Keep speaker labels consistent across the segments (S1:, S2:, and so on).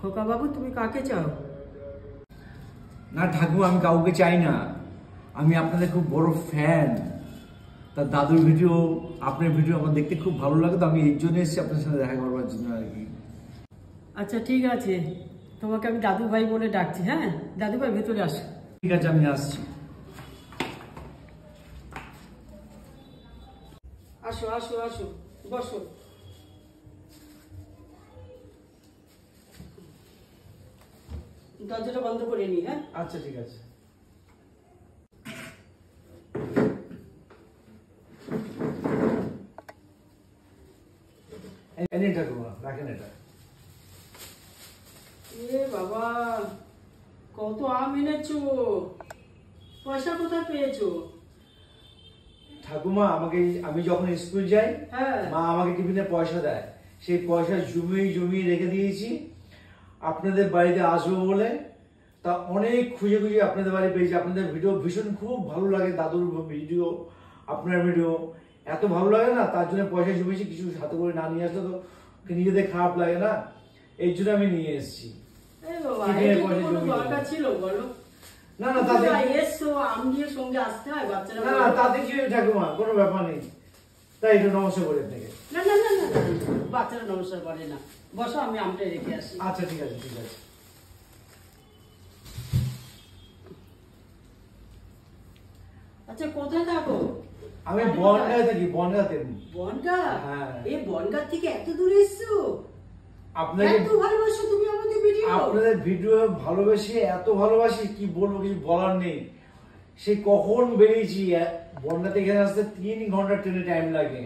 S1: খোকা বাবু, তুমি কাকে চাও?
S2: না ঠাকুমা, আমি কাউকে চাই না। আমি আপনাদের খুব বড় ফ্যান। তার দাদুর ভিডিও, আপনার ভিডিও আমার দেখতে খুব ভালো লাগে, তো আমি এই জন্য এসেছি আপনার সাথে দেখা করবার জন্য আর কি।
S1: আচ্ছা ঠিক আছে, তোমাকে আমি দাদু ভাই বলে ডাকছি। হ্যাঁ দাদু ভাই, ভেতরে আসো।
S2: ঠিক আছে, আমি আসছি।
S1: আসো আসো আসো, বসো। দরজাটা বন্ধ করে নি। হ্যাঁ
S2: আচ্ছা ঠিক আছে। ঠাকুমা রাখেন এটা।
S1: এ বাবা, কত আম এনেছো! পয়সা কোথায় পেয়েছো?
S2: ঠাকুমা আমি যখন স্কুল যাই, মা আমাকে টিফিনে পয়সা দেয়, সেই পয়সা জমিয়ে রেখে দিয়েছি আপনাদের বাড়িতে আসবো বলে। তা অনেক খুঁজে আপনাদের বাড়ি পেয়েছি। আপনাদের ভিডিও ভীষণ খুব ভালো লাগে, দাদুর ভিডিও, আপনার ভিডিও এত ভালো লাগে না, তার জন্য পয়সা জমিয়েছি। কিছু সাথে করে না নিয়ে আসলে তো নিজেদের খারাপ লাগে না, এই জন্য আমি নিয়ে এসেছি।
S1: দরকার ছিল বলো?
S2: না না, তাতে
S1: এসছো, আম দিয়ে সঙ্গে আসতে হয় বাচ্চারা।
S2: না না, তাতে কি ঠাকুমা, কোনো ব্যাপার নেই। তাই একটু নমস্কার করে থেকে।
S1: না না না না, বাচ্চারা নমস্কার করে না। বসো, আমি আমটা রেখে আসি।
S2: আচ্ছা ঠিক আছে ঠিক আছে।
S1: আচ্ছা কোথায় থাকো?
S2: আমি বনগাঁয়ে থাকি। বনগাঁতে।
S1: বনগাঁ?
S2: হ্যাঁ।
S1: এই বনগাঁ থেকে এত দূরে এসছো?
S2: আপনাকে
S1: এত ভালোবাসো তুমি আমাদের ভিডিও?
S2: আপনাদের ভিডিও ভালোবেসে এত ভালোবাসি, কি বলবো, কিছু বলার নেই। সে কখন বেরিয়েছি, বনগাঁতে এখানে আসতে 3 ঘন্টা ট্রেনে টাইম লাগে।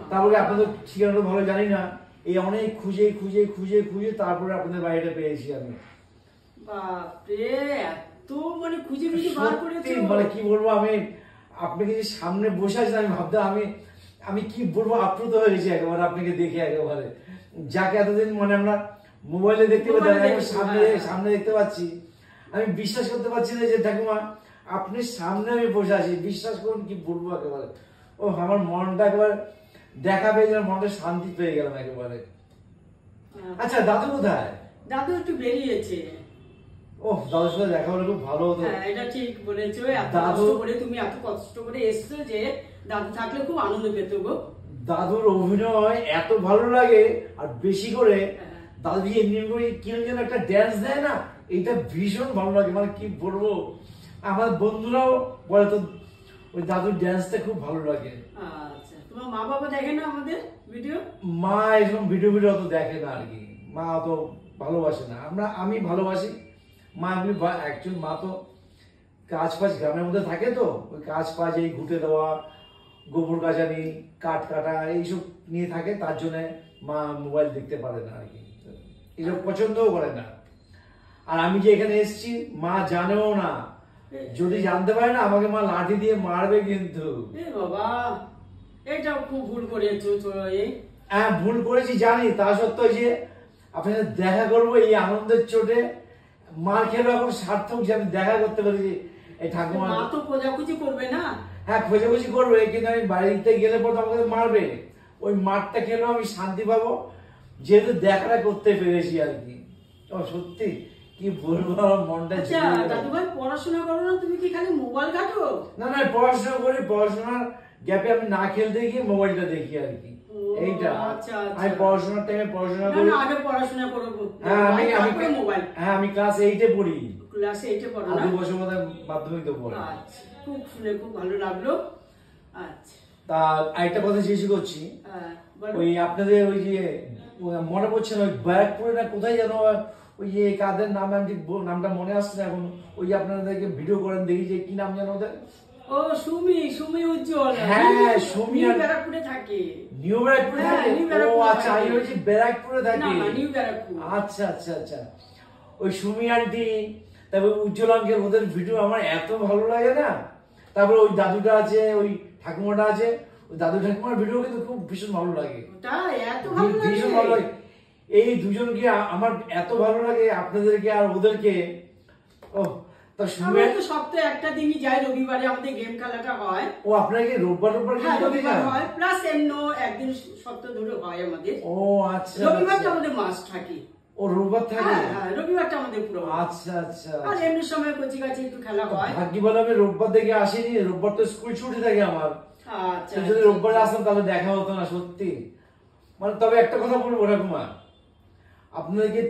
S2: তারপরে আপনাদের ঠিকানাটা ভালো জানি না, এই অনেক খুঁজে তারপরে আপনাদের বাড়িটা পেয়েছি আমি।
S1: বাপরে, এত মানে খুঁজে বার করেছো?
S2: মানে কি বলবো, আমি আপনাকে যে সামনে বসে আছি, আমি ভাবতে আমি কি বলবো, আপ্লুত হয়ে গেছি একেবারে আপনাকে দেখে। একেবারে যাকে এতদিন মানে আমরা মোবাইলে দেখতে পাচ্ছি, সামনে দেখতে পাচ্ছি। আমি বিশ্বাস করতে পারছি না যে ঠাকুমা আপনি সামনে আমি বসে আছি। বিশ্বাস করুন, কি বলবো একেবারে। ও আমার মনটা একেবারে দেখা পেয়ে গেলাম, মনটা শান্তি পেয়ে গেলাম একেবারে। আচ্ছা দাদু কোথায়?
S1: দাদু একটু বেরিয়েছে।
S2: ও, দাদুর সাথে দেখা হলে খুব ভালো হতো।
S1: হ্যাঁ এটা ঠিক বলেছো। তুমি এত কষ্ট করে এসছো যে দাদু থাকলে খুব আনন্দ পেত গো।
S2: দাদুর অভিনয় এত ভালো লাগে, আর বেশি করে দাদু যে এমনি করে কিরকম যেন একটা ড্যান্স দেয় না, এটা ভীষণ ভালো লাগে। মানে কি বলবো, আমার বন্ধুরাও বলে তো ওই দাদুর ড্যান্সটা খুব ভালো লাগে।
S1: আচ্ছা, তোমার মা বাবা দেখে না আমাদের ভিডিও?
S2: মা এরকম ভিডিও অত দেখে না আর কি, মা অত ভালোবাসে না। আমি ভালোবাসি। মা অ্যাকচুয়ালি মা তো কাজ ফাজ গ্রামের মধ্যে থাকে, তো ওই কাজ ফাজ, এই ঘুটে দেওয়া, গোবর গাছানি, কাঠ কাটা, এইসব নিয়ে থাকে। তার জন্য মা মোবাইল দেখতে পারে না আর কি, এইসব পছন্দও করে না। আর আমি যে এখানে এসেছি, মা জানেও না। যদি জানতে পারে না, আমাকে মা লাঠি দিয়ে মারবে কিন্তু।
S1: বাবা, এটা খুব ভুল করেছো।
S2: হ্যাঁ ভুল করেছি জানি, তা সত্ত্বেও যে আপনাদের দেখা করবো এই আনন্দের চোটে মার খেলো এখন সার্থক যে আমি দেখা করতে পেরেছি। এই ঠাকুমা
S1: মা তো খোঁজাখুঁজি করবে না?
S2: হ্যাঁ খোঁজাখুঁজি করবে, কিন্তু আমি বাড়িতে গেলে পর আমাকে মারবে। ওই মারটা খেলেও আমি শান্তি পাবো, যেহেতু দেখাটা করতে পেরেছি আর কি। ও সত্যি কি বলবো, আমার মনটা।
S1: দাদু ভাই পড়াশোনা করো না তুমি? কি খালি মোবাইল ঘাটো?
S2: না না, পড়াশোনা করি। পড়াশোনার গ্যাপে আমি না খেলতে গিয়ে মোবাইলটা দেখি আর কি, এইটা। আমি পড়াশোনার টাইমে পড়াশোনা করি।
S1: আগে পড়াশোনা করবো।
S2: হ্যাঁ আমি ক্লাস 8-এ পড়ি।
S1: ক্লাস 8-এ পড়ো না?
S2: 2 বছর মধ্যে মাধ্যমিক তো পড়ি।
S1: আচ্ছা, খুব শুনে খুব ভালো লাগলো। আচ্ছা,
S2: তা আরেকটা কথা জিজ্ঞেস করছি, ওই আপনাদের ওই যে মনে পড়ছে না, ওই ব্যারাকপুরে না কোথায় যেন, ওই যে কাদের নাম, আমি ঠিক নামটা মনে আসছে না এখন। ওই যে আপনাদেরকে ভিডিও করেন দেখি, যে কি নাম যেন ওদের?
S1: ও সুমি উজ্জ্বল।
S2: হ্যাঁ সুমি
S1: ব্যারাকপুরে থাকে।
S2: নিউ ব্যারাকপুরে থাকে? ও আচ্ছা, আমি বলছি ব্যারাকপুরে থাকে।
S1: না না, নিউ ব্যারাকপুর।
S2: আচ্ছা আচ্ছা আচ্ছা, ওই সুমি আন্টি, তারপর উজ্জ্বল আঙ্কেল, ওদের ভিডিও আমার এত ভালো লাগে না। তারপরে ওই দাদুটা আছে, ওই ঠাকুমাটা আছে, ওই দাদু ঠাকুমার ভিডিও কিন্তু খুব ভীষণ ভালো লাগে। ভীষণ ভালো লাগে। এই দুজনকে আমার এত ভালো লাগে, আপনাদেরকে আর ওদেরকে। ও তা
S1: সুমি তো সপ্তাহে একটা দিনই যায়, রবিবারে আমাদের গেম খেলাটা হয়।
S2: ও আপনাকে রোববার
S1: হয়, প্লাস এমনো একদিন সপ্তাহ ধরে হয় আমাদের।
S2: ও আচ্ছা,
S1: রবিবারটা আমাদের মাস থাকে।
S2: ও ও রোববার থাকে?
S1: হ্যাঁ, রবিবারটা আমাদের পুরো।
S2: আচ্ছা আচ্ছা।
S1: আর এমনি সময় কচি কাছে একটু খেলা হয়।
S2: ভাগ্যি বলে আমি রোববার থেকে আসিনি, রোববার তো স্কুল ছুটি থাকে আমার।
S1: আচ্ছা,
S2: যদি রোববারে আসতাম তাহলে দেখা হতো না সত্যি। মানে তবে একটা কথা বলবো ঠাকুমা, আপনাদেরকে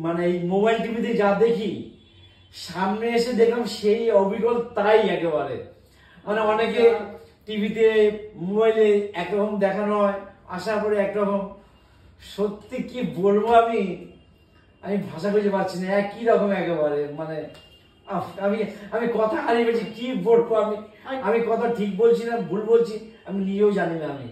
S2: মানে এই মোবাইল টিভিতে যা দেখি, সামনে এসে দেখলাম সেই অবিকল তাই একেবারে। মানে অনেকে টিভিতে মোবাইলে একরকম দেখানো হয়, আসার পরে একরকম। সত্যি কি বলবো আমি আমি ভাষা খুঁজে পাচ্ছি না, একই রকম একেবারে। মানে আমি আমি কথা হারিয়ে পেয়েছি, কি বলবো আমি। আমি কথা ঠিক বলছি না ভুল বলছি আমি নিজেও জানি না আমি।